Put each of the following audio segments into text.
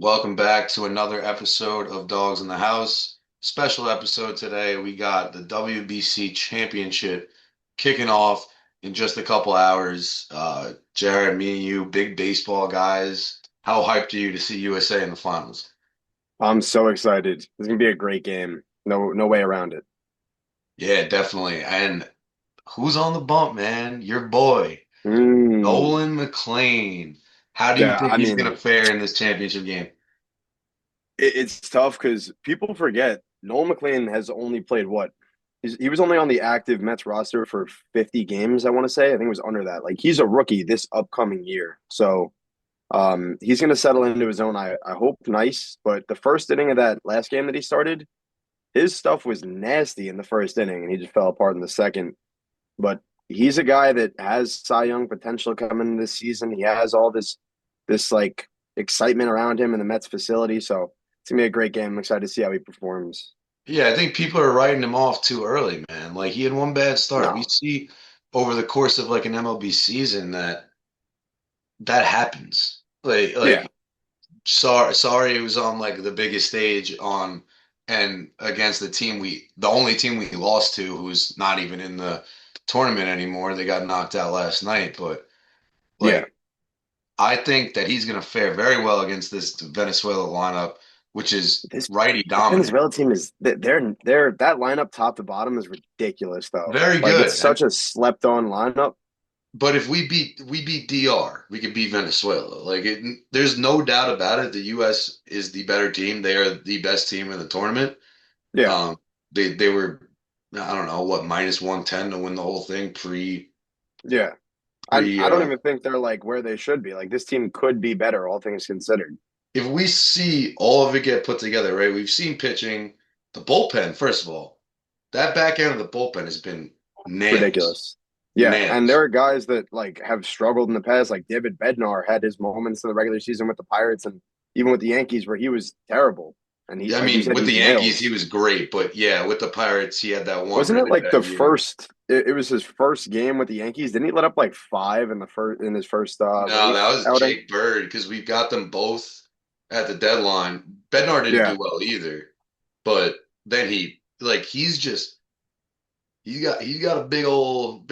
Welcome back to another episode of Dogs in the House. Special episode today. We got the WBC Championship kicking off in just a couple hours. Jared, me and you, big baseball guys. How hyped are you to see USA in the finals? I'm so excited. This is gonna be a great game. No way around it. Yeah, definitely. And who's on the bump, man? Your boy, Mm. Nolan McLean. How do you Yeah, think I he's going to mean, fare in this championship game? it's tough because people forget Noel McLean has only played what? He was only on the active Mets roster for 50 games, I want to say. I think it was under that. Like he's a rookie this upcoming year. So he's gonna settle into his own, I hope nice. But the first inning of that last game that he started, his stuff was nasty in the first inning and he just fell apart in the second. But he's a guy that has Cy Young potential coming this season. He has all this like excitement around him in the Mets facility. So it's gonna be a great game. I'm excited to see how he performs. Yeah, I think people are writing him off too early, man. Like he had one bad start. We No. see over the course of like an MLB season that happens. Like Yeah. like sorry it was on like the biggest stage on and against the only team we lost to who's not even in the tournament anymore. They got knocked out last night, but Yeah. like I think that he's gonna fare very well against this Venezuela lineup, which is This righty this dominant. Venezuela team is they're that lineup top to bottom is ridiculous though. Very Like it's good. such a slept on lineup. But if we beat DR, we could beat Venezuela. There's no doubt about it. The U.S. is the better team. They are the best team in the tournament. Yeah. Um, they were I don't know what -110 to win the whole thing Yeah. pre. I don't even think they're like where they should be. Like this team could be better, all things considered. If we see all of it get put together, right? We've seen pitching, the bullpen. First of all, that back end of the bullpen has been It's nails, ridiculous. Yeah, and there nails. are guys that like have struggled in the past. Like David Bednar had his moments in the regular season with the Pirates and even with the Yankees where he was terrible. And he, I like you mean, said, with the he's Yankees, he nails. was great, but yeah, with the Pirates, he had that one Wasn't it really like bad the year. first? It was his first game with the Yankees. Didn't he let up like five in the first in his first No, relief that was outing? Jake Bird because we got them both at the deadline. Bednar didn't Yeah, do well either, but then he's got a big old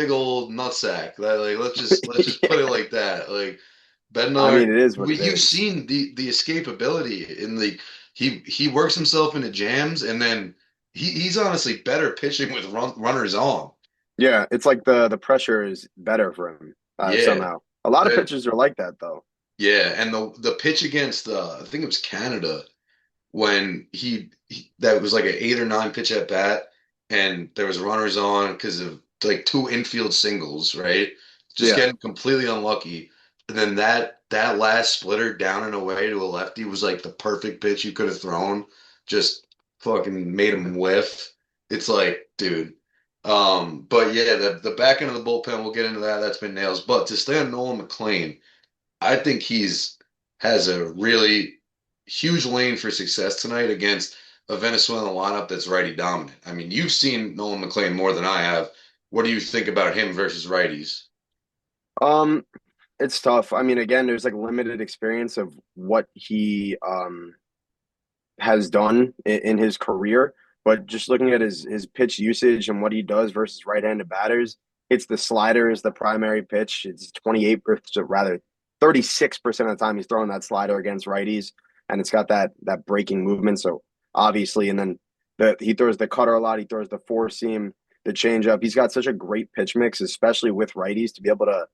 nutsack. Like let's just put it yeah. like that. Like I Bednar, mean, it is what it you've is. seen the escapability in the he works himself into jams and then he's honestly better pitching with runners on. Yeah, it's like the pressure is better for him Yeah, somehow. A lot of that pitchers are like that though. yeah, and the pitch against I think it was Canada when that was like an 8 or 9 pitch at bat, and there was runners on because of like two infield singles, right? Just Yeah. getting completely unlucky. And then that last splitter down and away to a lefty was like the perfect pitch you could have thrown. Just fucking made him whiff. It's like, dude. But yeah, the back end of the bullpen, we'll get into that. That's been nails. But to stay on Nolan McLean, I think has a really huge lane for success tonight against a Venezuelan lineup that's righty dominant. I mean, you've seen Nolan McLean more than I have. What do you think about him versus righties? Um, it's tough. I mean, again, there's like limited experience of what he has done in his career, but just looking at his pitch usage and what he does versus right-handed batters, it's the slider is the primary pitch. It's 28, or rather 36% of the time he's throwing that slider against righties, and it's got that breaking movement. So obviously, and then he throws the cutter a lot. He throws the four seam, the changeup. He's got such a great pitch mix, especially with righties, to be able to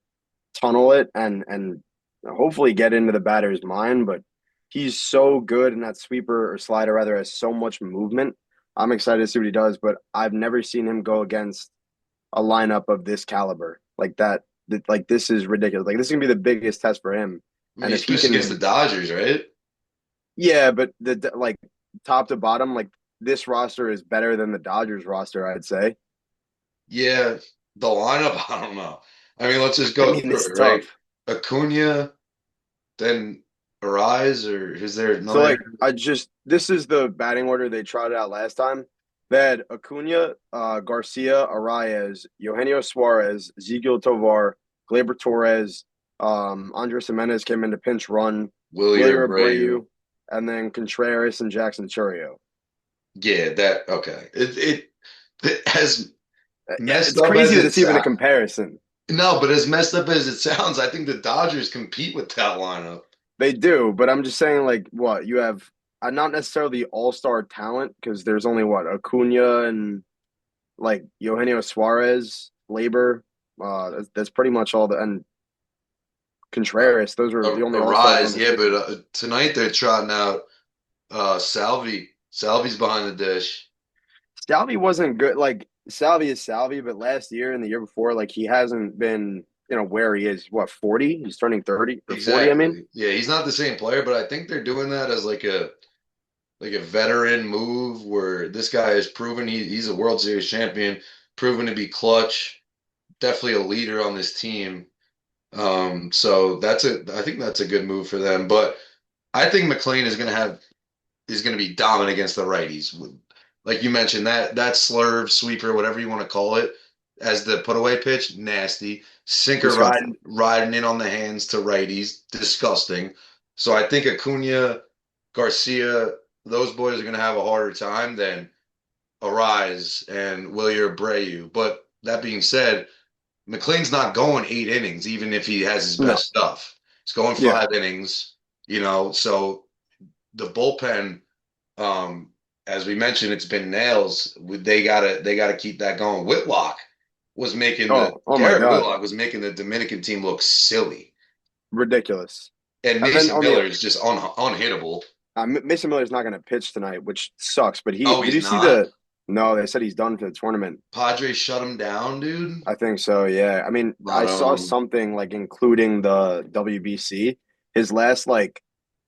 tunnel it and hopefully get into the batter's mind. But he's so good in that sweeper or slider, rather, has so much movement. I'm excited to see what he does, but I've never seen him go against a lineup of this caliber like that. Like this is ridiculous. Like this is gonna be the biggest test for him. I mean, And he's if he pitched against the can, Dodgers, right? yeah, but the like top to bottom, like this roster is better than the Dodgers roster, I'd say. Yeah, the lineup, I don't know. I mean, let's just I go mean, through it's it, right? tough. Acuna, then Arise, or is there So another? like I just this is the batting order they trotted out last time. They had Acuna, Garcia, Arraez, Eugenio Suarez, Ezequiel Tovar, Gleyber Torres, Andres Jimenez came in to pinch run, Willie Willier Abreu. Abreu, and then Contreras and Jackson Churio. Yeah, that okay. It as messed It's up crazy as that it it's even a sounds. comparison. No, but as messed up as it sounds, I think the Dodgers compete with that lineup. They do, but I'm just saying, like, what you have, not necessarily all-star talent because there's only what Acuna and like Eugenio Suarez, Labor. That's pretty much all the and Contreras. Those are the only all-stars on Arise, the yeah, but team. tonight they're trotting out Salvi. Salvi's behind the dish. Salvi wasn't good. Like Salvi is Salvi, but last year and the year before, like he hasn't been, where he is. What 40? He's turning 30 or 40. I mean, Exactly. Yeah, he's not the same player, but I think they're doing that as like a veteran move where this guy has proven he's a World Series champion, proven to be clutch, definitely a leader on this team. So I think that's a good move for them. But I think McLean is gonna be dominant against the righties. Like you mentioned, that slurve, sweeper, whatever you want to call it, as the put away pitch, nasty. Sinker disgusting. riding in on the hands to righties, disgusting. So I think Acuna, Garcia, those boys are gonna have a harder time than Arise and Wilyer Abreu. But that being said, McLean's not going 8 innings, even if he has his No. best stuff. He's going Yeah. 5 innings, so the bullpen, as we mentioned, it's been nails. They gotta keep that going. Oh my Garrett God. Whitlock was making the Dominican team look silly. Ridiculous. And And then Mason on the Miller is just unhittable. Mason Miller's not going to pitch tonight, which sucks. But Oh, did he's you see not? the? No, they said he's done for the tournament. Padres shut him down, dude. I think so. Yeah. I mean, I But saw something like including the WBC. His last like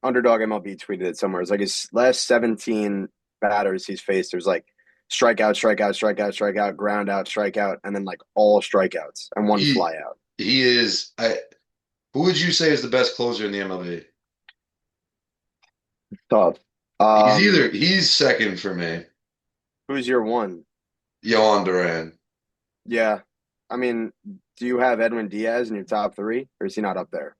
underdog MLB tweeted it somewhere. It's like his last 17 batters he's faced. There's like strikeout, strikeout, strikeout, strikeout, ground out, strikeout, and then like all strikeouts and one he fly out. he is who would you say is the best closer in the MLB? Tough. He's second for me. Who's your one? Yohan Duran. Yeah. I mean, do you have Edwin Diaz in your top three, or is he not up there?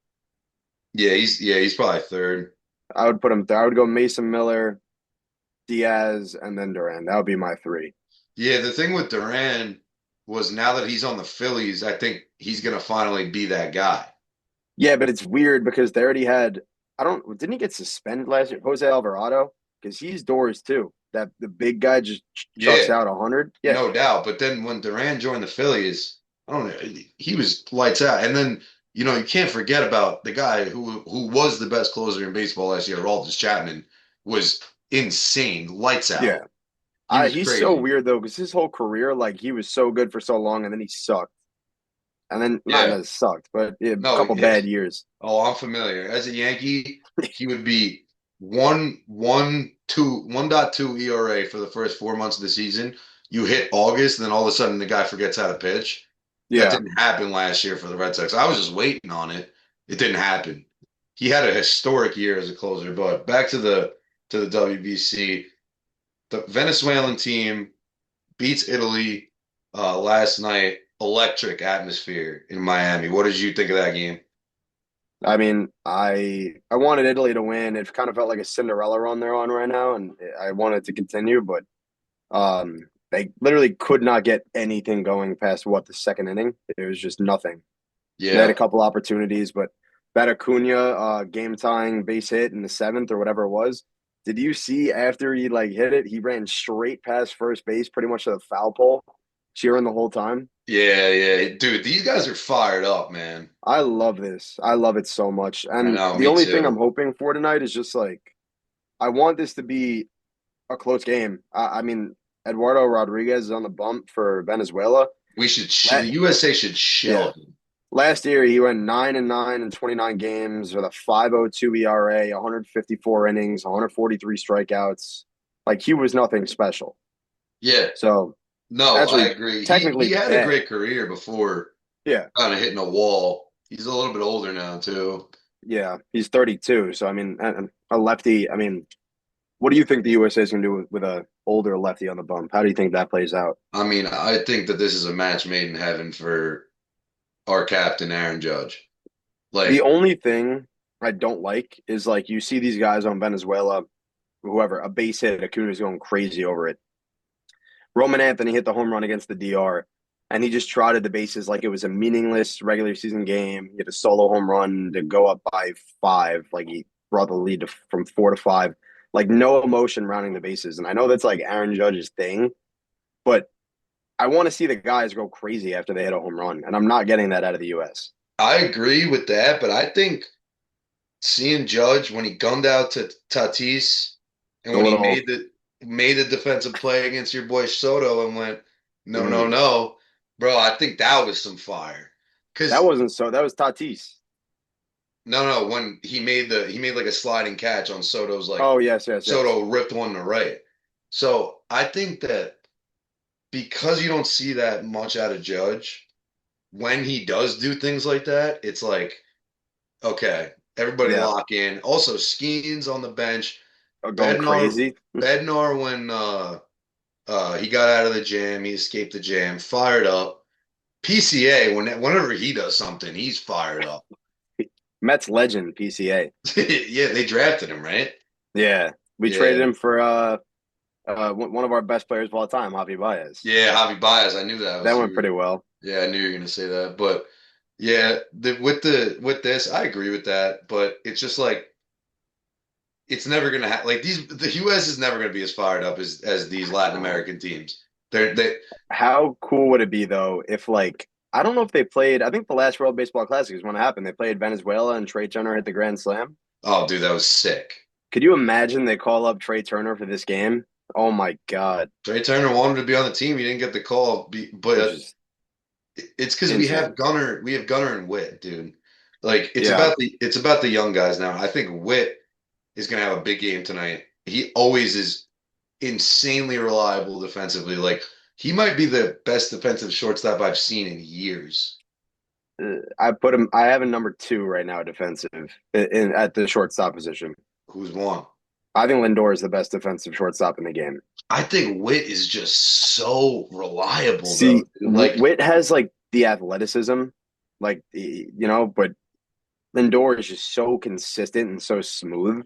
Yeah, he's probably third. I would put him there. I would go Mason Miller, Diaz, and then Duran. That would be my three. Yeah, the thing with Duran was now that he's on the Phillies, I think he's gonna finally be that guy. Yeah, but it's weird because they already had. I don't. Didn't he get suspended last year? Jose Alvarado, because he's doors too. That the big guy just chucks Yeah, out 100. Yeah, no doubt. But then when Duran joined the Phillies, I don't know, he was lights out. And then, you can't forget about the guy who was the best closer in baseball last year, Aroldis Chapman, was insane, lights yeah. out. He was He's so crazy. weird though because his whole career, like he was so good for so long, and then he sucked, and then not Yeah. that it sucked, but yeah, a No, couple bad years. oh, I'm familiar. As a Yankee, he would be 1.2 ERA for the first 4 months of the season. You hit August, and then all of a sudden the guy forgets how to pitch. That Yeah, didn't happen last year for the Red Sox. I was just waiting on it. It didn't happen. He had a historic year as a closer, but back to the WBC. The Venezuelan team beats Italy last night. Electric atmosphere in Miami. What did you think of that game? I mean, I wanted Italy to win. It kind of felt like a Cinderella run they're on right now, and I wanted to continue, but they literally could not get anything going past what the second inning. It was just nothing. They had a Yeah. couple opportunities, but that Acuna game tying base hit in the seventh or whatever it was. Did you see after he like hit it, he ran straight past first base, pretty much to the foul pole, cheering the whole time. Yeah, yeah. Dude, these guys are fired up, man. I love this. I love it so much. I And know, the me only thing I'm too. hoping for tonight is just like I want this to be a close game. I mean, Eduardo Rodriguez is on the bump for Venezuela. The USA should Yeah. chill him. Last year he went 9-9 in 29 games with a 5.02 ERA, 154 innings, 143 strikeouts. Like he was nothing special. Yeah. So No, I actually, agree. He technically had a bad. great career before Yeah, kind of hitting a wall. He's a little bit older now too. yeah. He's 32. So I mean, a lefty. I mean, what do you think the USA is going to do with a older lefty on the bump? How do you think that plays out? I mean, I think that this is a match made in heaven for our captain, Aaron Judge. The Like, only thing I don't like is like you see these guys on Venezuela, whoever, a base hit, Acuna's going crazy over it. Roman Anthony hit the home run against the DR, and he just trotted the bases like it was a meaningless regular season game. He hit a solo home run to go up by five, like he brought the lead from 4 to 5, like no emotion rounding the bases. And I know that's like Aaron Judge's thing, but I want to see the guys go crazy after they hit a home run, and I'm not getting that out of the U.S. I agree with that, but I think seeing Judge when he gunned out to Tatis and A when he little, made the defensive play against your boy Soto and went, no, no, mm, no, bro, I think that was some fire. that Because wasn't so. That was Tatis. no, no, when he made like a sliding catch on Soto's like Oh yes, yes, yes. Soto ripped one to right. So I think that because you don't see that much out of Judge, when he does do things like that, it's like, okay, everybody Yeah, lock in. Also, Skeens on the bench. going Bednar crazy. Bednar when he got out of the jam, he escaped the jam, fired up. PCA whenever he does something, he's fired up. Mets legend PCA. Yeah, they drafted him, right? Yeah, we traded Yeah. him for one of our best players of all time, Javi Baez. Yeah, Javi Baez. I knew that That was went you. pretty well. Yeah, I knew you were gonna say that. But yeah, with this, I agree with that. But it's just like it's never gonna have like these. The U.S. is never gonna be as fired up as these Latin No. American teams. They How cool would it be though if like I don't know if they played. I think the last World Baseball Classic is when it happened. They played Venezuela and Trey Turner hit the grand slam. oh dude, that was sick. Could you imagine they call up Trey Turner for this game? Oh my God, Trey Turner wanted to be on the team. He didn't get the call, which but is it's because insane. We have Gunner and Witt, dude. Like Yeah, it's about the young guys now. I think Witt is gonna have a big game tonight. He always is insanely reliable defensively. Like he might be the best defensive shortstop I've seen in years. I put him. I have a number two right now, defensive at the shortstop position. Who's won? I think Lindor is the best defensive shortstop in the game. I think Witt is just so reliable though. See, Like, Witt has like the athleticism, like but Lindor is just so consistent and so smooth.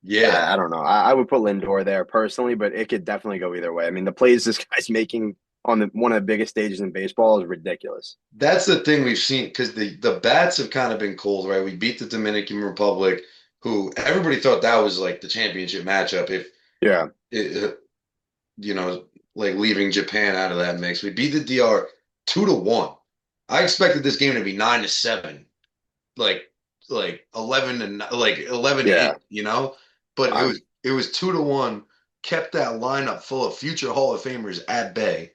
yeah, I don't know. I would put Lindor there personally, but it could definitely go either way. I mean, the plays this guy's making on one of the biggest stages in baseball is ridiculous. that's the thing we've seen because the bats have kind of been cold, right? We beat the Dominican Republic, who everybody thought that was like the championship matchup. If Yeah. it, you know, like leaving Japan out of that mix, we beat the DR 2-1. I expected this game to be 9-7, like 11 and like 11-8, Yeah. but I'm it was 2-1, kept that lineup full of future Hall of Famers at bay,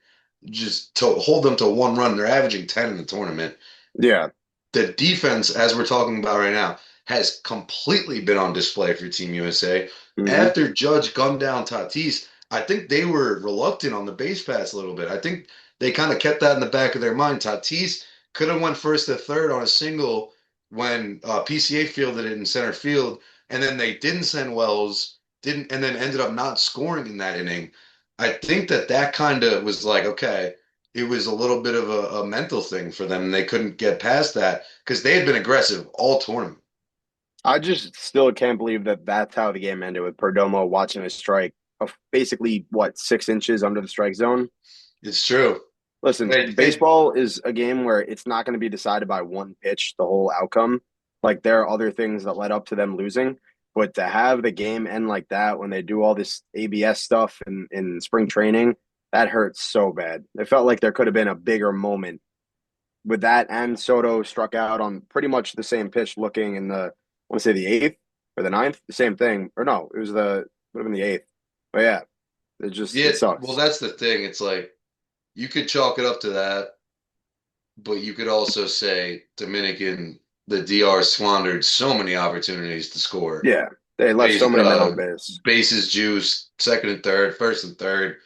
just to hold them to one run. They're averaging 10 in the tournament. yeah. The defense, as we're talking about right now, has completely been on display for Team USA. hmm After Judge gunned down Tatis, I think they were reluctant on the base pass a little bit. I think they kind of kept that in the back of their mind. Tatis could have went first to third on a single when PCA fielded it in center field, and then they didn't send Wells, didn't, and then ended up not scoring in that inning. I think that kind of was like, okay, it was a little bit of a mental thing for them. They couldn't get past that because they had been aggressive all tournament. I just still can't believe that that's how the game ended with Perdomo watching a strike of basically what 6 inches under the strike zone. It's true. Listen, It baseball is a game where it's not going to be decided by one pitch, the whole outcome. Like there are other things that led up to them losing, but to have the game end like that when they do all this ABS stuff in spring training, that hurts so bad. It felt like there could have been a bigger moment with that, and Soto struck out on pretty much the same pitch looking in the, I want to say the eighth or the ninth, the same thing. Or no, it was would have been the eighth. But yeah, it yeah, well, sucks. that's the thing. It's like you could chalk it up to that, but you could also say the DR squandered so many opportunities to score. Yeah, they left Base, so many men on base. bases juice, second and third, first and third.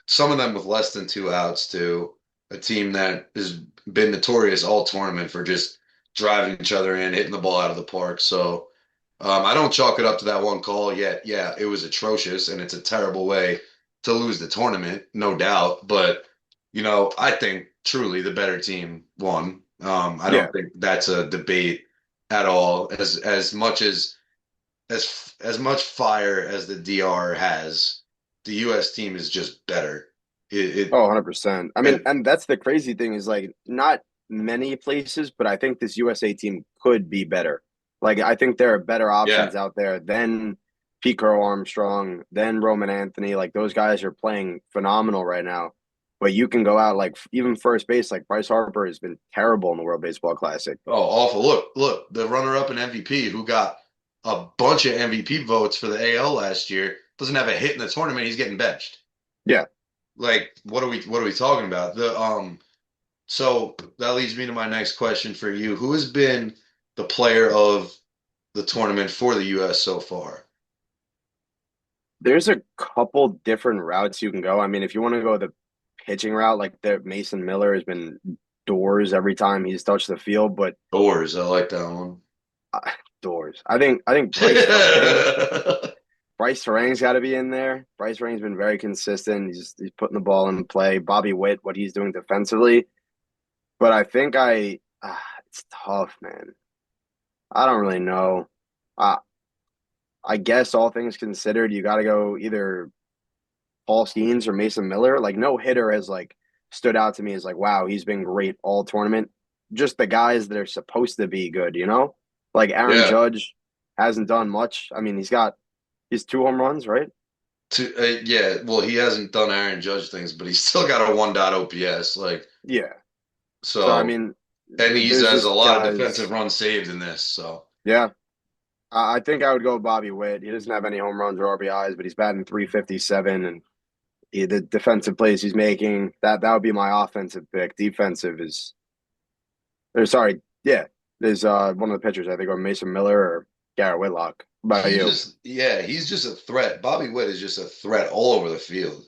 Some of them with less than two outs to a team that has been notorious all tournament for just driving each other in, hitting the ball out of the park. So I don't chalk it up to that one call yet. Yeah, it was atrocious and it's a terrible way to lose the tournament, no doubt. But, I think truly the better team won. I Yeah, don't think that's a debate. at all. As much as much fire as the DR has, the US team is just better. Oh, 100%. I mean, It and that's the crazy thing is like not many places, but I think this USA team could be better. Like I think there are better yeah. options out there than Pete Armstrong, than Roman Anthony. Like those guys are playing phenomenal right now. But you can go out like even first base, like Bryce Harper has been terrible in the World Baseball Classic. Oh, awful. Look, the runner-up in MVP who got a bunch of MVP votes for the AL last year doesn't have a hit in the tournament. He's getting benched. Yeah, Like, what are we talking about? So that leads me to my next question for you. Who has been the player of the tournament for the US so far? there's a couple different routes you can go. I mean, if you want to go the pitching route, like the Mason Miller has been doors every time he's touched the field, but Doors, I like that one. uh, doors. I think Bryce Terang's got to be in there. Bryce Terang's been very consistent. He's putting the ball in play. Bobby Witt, what he's doing defensively, but I think it's tough, man. I don't really know. Uh, I guess all things considered, you got to go either Paul Skeens or Mason Miller. Like no hitter has like stood out to me as like wow, he's been great all tournament. Just the guys that are supposed to be good, you know? Like Aaron Yeah. Judge hasn't done much. I mean, he's two home runs, right? Yeah, well, he hasn't done Aaron Judge things, but he's still got a 1 OPS. Like, Yeah. So I so, mean, and he's there's has a just lot of defensive guys. runs saved in this. So, Yeah, I think I would go Bobby Witt. He doesn't have any home runs or RBIs, but he's batting 357, and the defensive plays he's making that would be my offensive pick. Defensive is, or sorry, yeah, there's one of the pitchers I think are Mason Miller or Garrett Whitlock. What about you? yeah, he's just a threat. Bobby Witt is just a threat all over the field.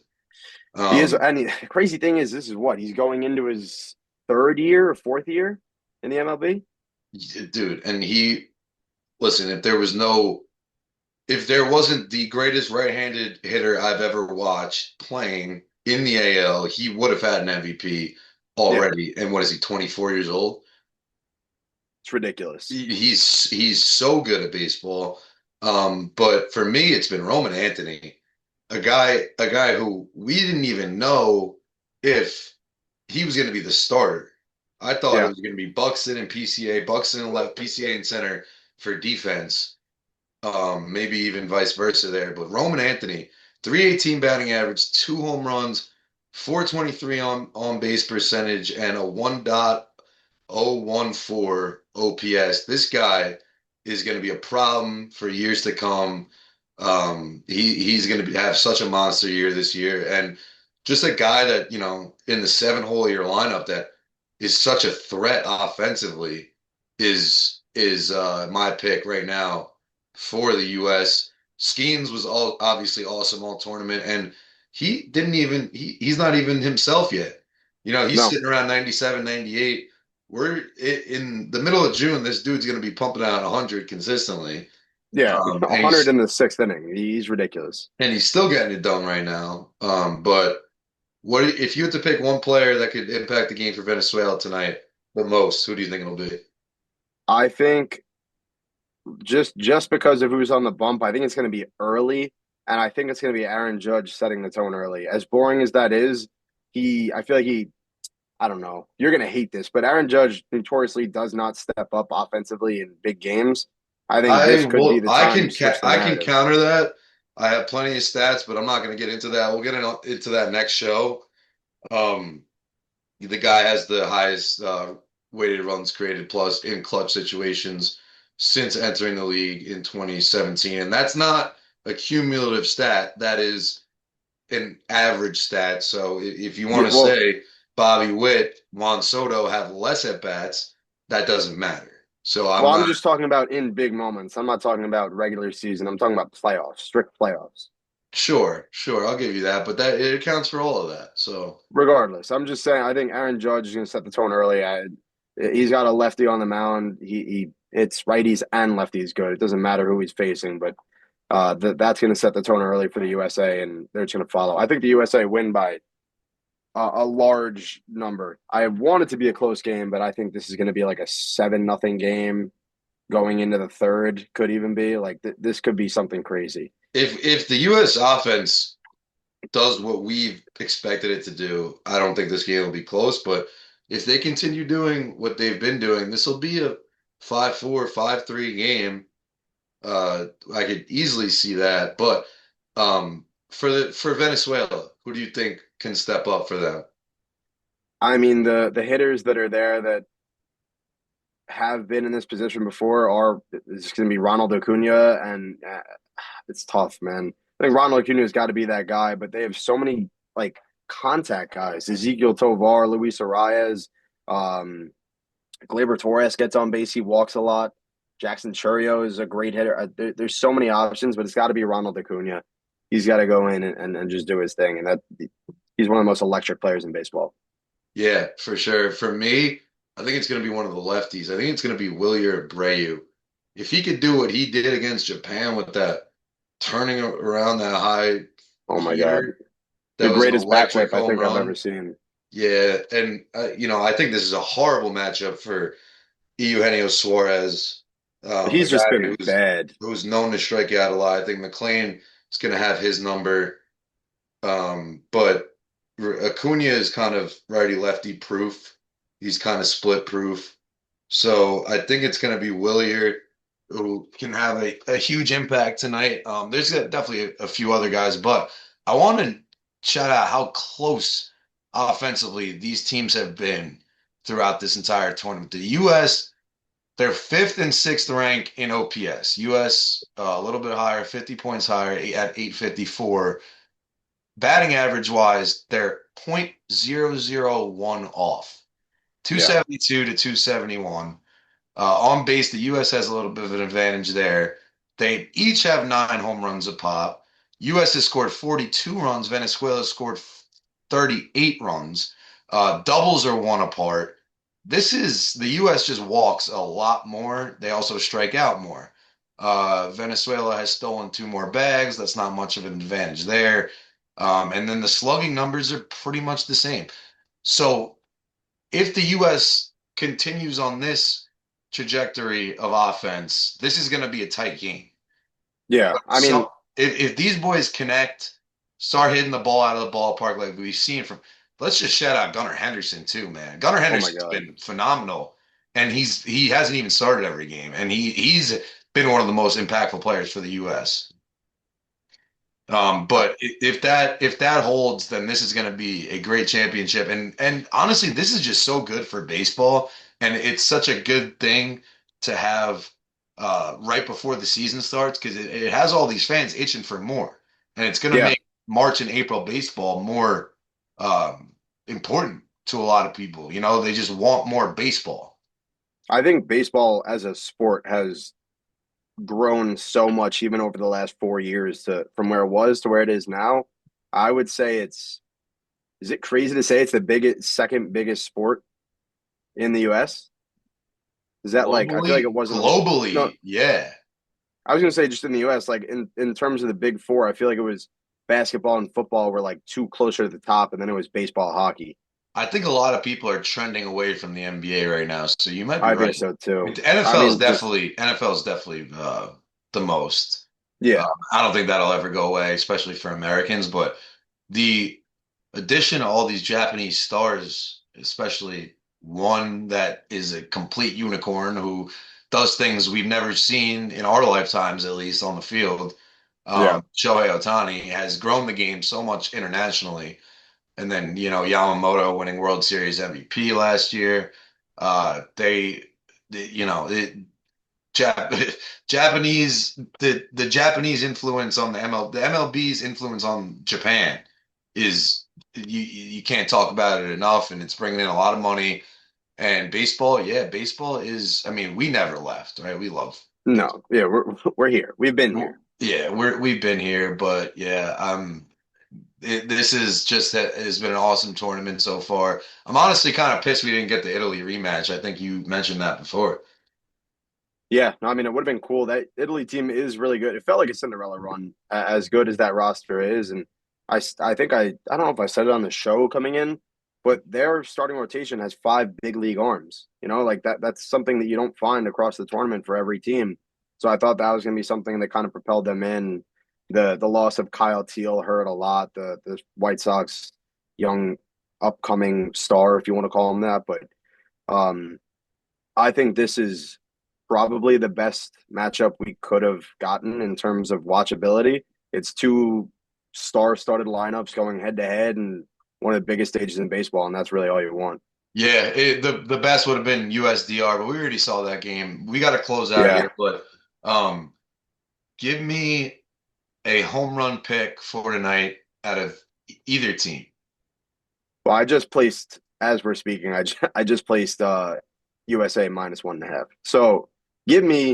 He is, Um, and crazy thing is, this is what he's going into his third year or fourth year in the MLB. dude, and listen, if there wasn't the greatest right-handed hitter I've ever watched playing in the AL, he would have had an MVP Yeah, already. And what is he, 24 years old? it's ridiculous. He's so good at baseball. But for me, it's been Roman Anthony, a guy who we didn't even know if he was going to be the starter. I thought it Yeah, was going to be Buxton and PCA, Buxton and left, PCA and center for defense. Maybe even vice versa there. But Roman Anthony, 318 batting average, 2 home runs, 423 on base percentage, and a 1.014 OPS. This guy is going to be a problem for years to come. He's going to have such a monster year this year, and just a guy that in the 7 whole year lineup that is such a threat offensively is my pick right now for the U.S. Skeens was obviously awesome all tournament, and he's not even himself yet. He's no, sitting around 97, 98. We're in the middle of June. This dude's going to be pumping out 100 consistently, yeah, um, and 100 he's in the sixth inning. He's ridiculous. and he's still getting it done right now. But what if you had to pick one player that could impact the game for Venezuela tonight the most? Who do you think it'll be? I think just because of who's on the bump, I think it's going to be early, and I think it's going to be Aaron Judge setting the tone early. As boring as that is, I feel like I don't know, you're going to hate this, but Aaron Judge notoriously does not step up offensively in big games. I think this could be the I time can to switch the I can narrative. counter that. I have plenty of stats, but I'm not going to get into that. We'll get into that next show. Um, the guy has the highest weighted runs created plus in clutch situations since entering the league in 2017, and that's not a cumulative stat. That is an average stat. So if you want Yeah, to well, say Bobby Witt, Juan Soto have less at bats, that doesn't matter. So I'm well, I'm not just talking about in big moments. I'm not talking about regular season. I'm talking about playoffs, strict playoffs. sure. I'll give you that, but that it accounts for all of that. So Regardless, I'm just saying I think Aaron Judge is going to set the tone early. He's got a lefty on the mound. He hits righties and lefties good. It doesn't matter who he's facing, but that's going to set the tone early for the USA, and they're just going to follow. I think the USA win by a large number. I want it to be a close game, but I think this is going to be like a 7-0 game. going into the third could even be like this could be something crazy. If the U.S. offense does what we've expected it to do, I don't think this game will be close. But if they continue doing what they've been doing, this will be a 5-4, 5-3 game. I could easily see that. But for Venezuela, who do you think can step up for them? I mean, the hitters that are there that have been in this position before are it's going to be Ronald Acuna, and it's tough, man. I think Ronald Acuna has got to be that guy, but they have so many like contact guys: Ezekiel Tovar, Luis Arias, um, Gleyber Torres gets on base, he walks a lot. Jackson Churio is a great hitter. There's so many options, but it's got to be Ronald Acuna. He's got to go in and just do his thing, and that he's one of the most electric players in baseball. Yeah, for sure. For me, I think it's going to be one of the lefties. I think it's going to be Wilyer Abreu. If he could do what he did against Japan with that turning around that high Oh my God, heater, the that was an greatest backflip electric I home think I've ever run. seen. Yeah, and I think this is a horrible matchup for Eugenio Suarez, a He's just guy been bad. who's known to strike out a lot. I think McLean is going to have his number. But Acuna is kind of righty lefty proof. He's kind of split proof. So I think it's going to be Willier who can have a huge impact tonight. There's definitely a few other guys, but I want to shout out how close offensively these teams have been throughout this entire tournament. The U.S., they're fifth and sixth rank in OPS. U.S. A little bit higher, 50 points higher at 854. Batting average wise, they're .001 off, Yeah, 272 to 271. On base, the U.S. has a little bit of an advantage there. They each have 9 home runs a pop. U.S. has scored 42 runs. Venezuela scored 38 runs. Doubles are one apart. This is the U.S. just walks a lot more. They also strike out more. Venezuela has stolen 2 more bags. That's not much of an advantage there. And then the slugging numbers are pretty much the same. So if the U.S. continues on this trajectory of offense, this is going to be a tight game. yeah. I mean, So if these boys connect, start hitting the ball out of the ballpark like we've seen from, let's just shout out Gunnar Henderson too, man. Gunnar oh my Henderson's God. been phenomenal, and he hasn't even started every game, and he's been one of the most impactful players for the U.S. I, But if that holds, then this is going to be a great championship. And honestly, this is just so good for baseball, and it's such a good thing to have right before the season starts because it has all these fans itching for more, and it's going to yeah, make March and April baseball more important to a lot of people. They just want more baseball. I think baseball as a sport has grown so much even over the last 4 years to from where it was to where it is now. I would say it's is it crazy to say it's the biggest second biggest sport in the US? Is that like I feel like Globally, it wasn't no, globally, yeah. I was gonna say just in the US, like in terms of the big four, I feel like it was basketball and football were like two closer to the top, and then it was baseball, hockey. I think a lot of people are trending away from the NBA right now, so you might be I think right. so too. I NFL is mean, just definitely NFL is definitely the most. yeah, I don't think that'll ever go away, especially for Americans. But the addition of all these Japanese stars, especially one that is a complete unicorn who does things we've never seen in our lifetimes, at least on the field. yeah, Shohei Ohtani has grown the game so much internationally. And then, Yamamoto winning World Series MVP last year. They Jap Japanese, the Japanese influence on the MLB's influence on Japan is you can't talk about it enough, and it's bringing in a lot of money. And baseball, yeah, baseball is. I mean, we never left, right? We love baseball. no, yeah, we're here. We've been here. Yeah, we've been here, but yeah, this is just has been an awesome tournament so far. I'm honestly kind of pissed we didn't get the Italy rematch. I think you mentioned that before. Yeah, no, I mean, it would have been cool. That Italy team is really good. It felt like a Cinderella run, as good as that roster is. And I think I don't know if I said it on the show coming in, but their starting rotation has five big league arms. You know, like that's something that you don't find across the tournament for every team. So I thought that was going to be something that kind of propelled them in. The loss of Kyle Teal hurt a lot. The White Sox young upcoming star, if you want to call him that, but um, I think this is probably the best matchup we could have gotten in terms of watchability. It's two star-studded lineups going head to head, and one of the biggest stages in baseball, and that's really all you want. Yeah, the best would have been USDR, but we already saw that game. We got to close out Yeah. here, but um, give me a home run pick for tonight out of either team. Well, I just placed, as we're speaking, I just placed USA -1.5. So give me,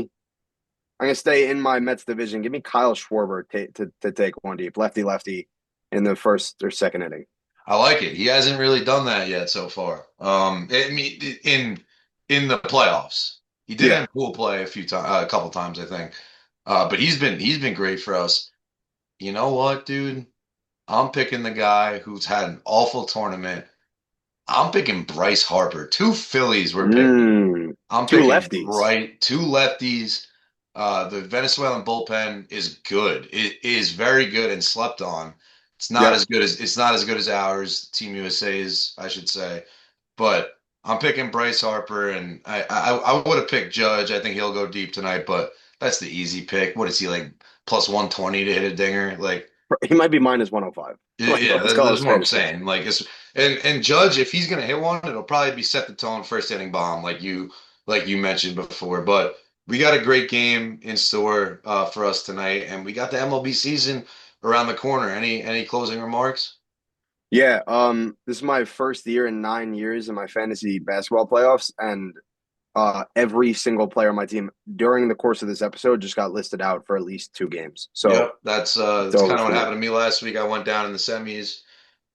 I'm gonna stay in my Mets division. Give me Kyle Schwarber to take one deep, lefty lefty, in the first or second inning. I like it. He hasn't really done that yet so far. I mean, in the playoffs, he did Yeah. in pool play a couple times, I think. But he's been great for us. You know what, dude? I'm picking the guy who's had an awful tournament. I'm picking Bryce Harper. Two Phillies were picking. Mm, I'm two picking lefties. Bright, two lefties. The Venezuelan bullpen is good. It is very good and slept on. Yeah. It's not as good as ours, Team USA's, I should say. But I'm picking Bryce Harper, and I would have picked Judge. I think he'll go deep tonight, but that's the easy pick. What is he like plus 120 to hit a dinger? Like He might be -105. Like, yeah, let's call a that's what spade I'm a spade. saying. Like it's and Judge, if he's gonna hit one, it'll probably be set the tone first inning bomb, like you mentioned before. But we got a great game in store for us tonight, and we got the MLB season around the corner. Any closing remarks? Yeah. This is my first year in 9 years in my fantasy basketball playoffs, and every single player on my team during the course of this episode just got listed out for at least two games. So Yep, it's that's over kind of for what me. happened to me last week. I went down in the semis.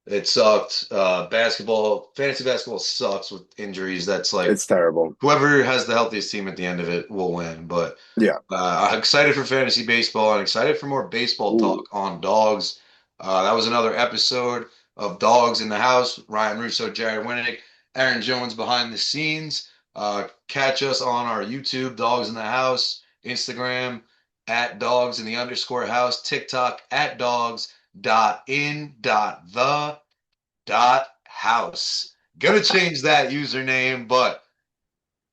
It sucked. Fantasy basketball sucks with injuries. That's like It's terrible. whoever has the healthiest team at the end of it will win. But Yeah. I'm excited for fantasy baseball and excited for more baseball Ooh. talk on dogs. That was another episode of Dogs in the House. Ryan Russo, Jared Winick, Aaron Jones behind the scenes. Catch us on our YouTube, Dogs in the House, Instagram at Dogs in the underscore house, TikTok at Dogs dot in dot the dot house. Gonna change that username, but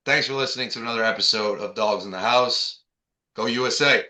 thanks for listening to another episode of Dogs in the House. Go USA.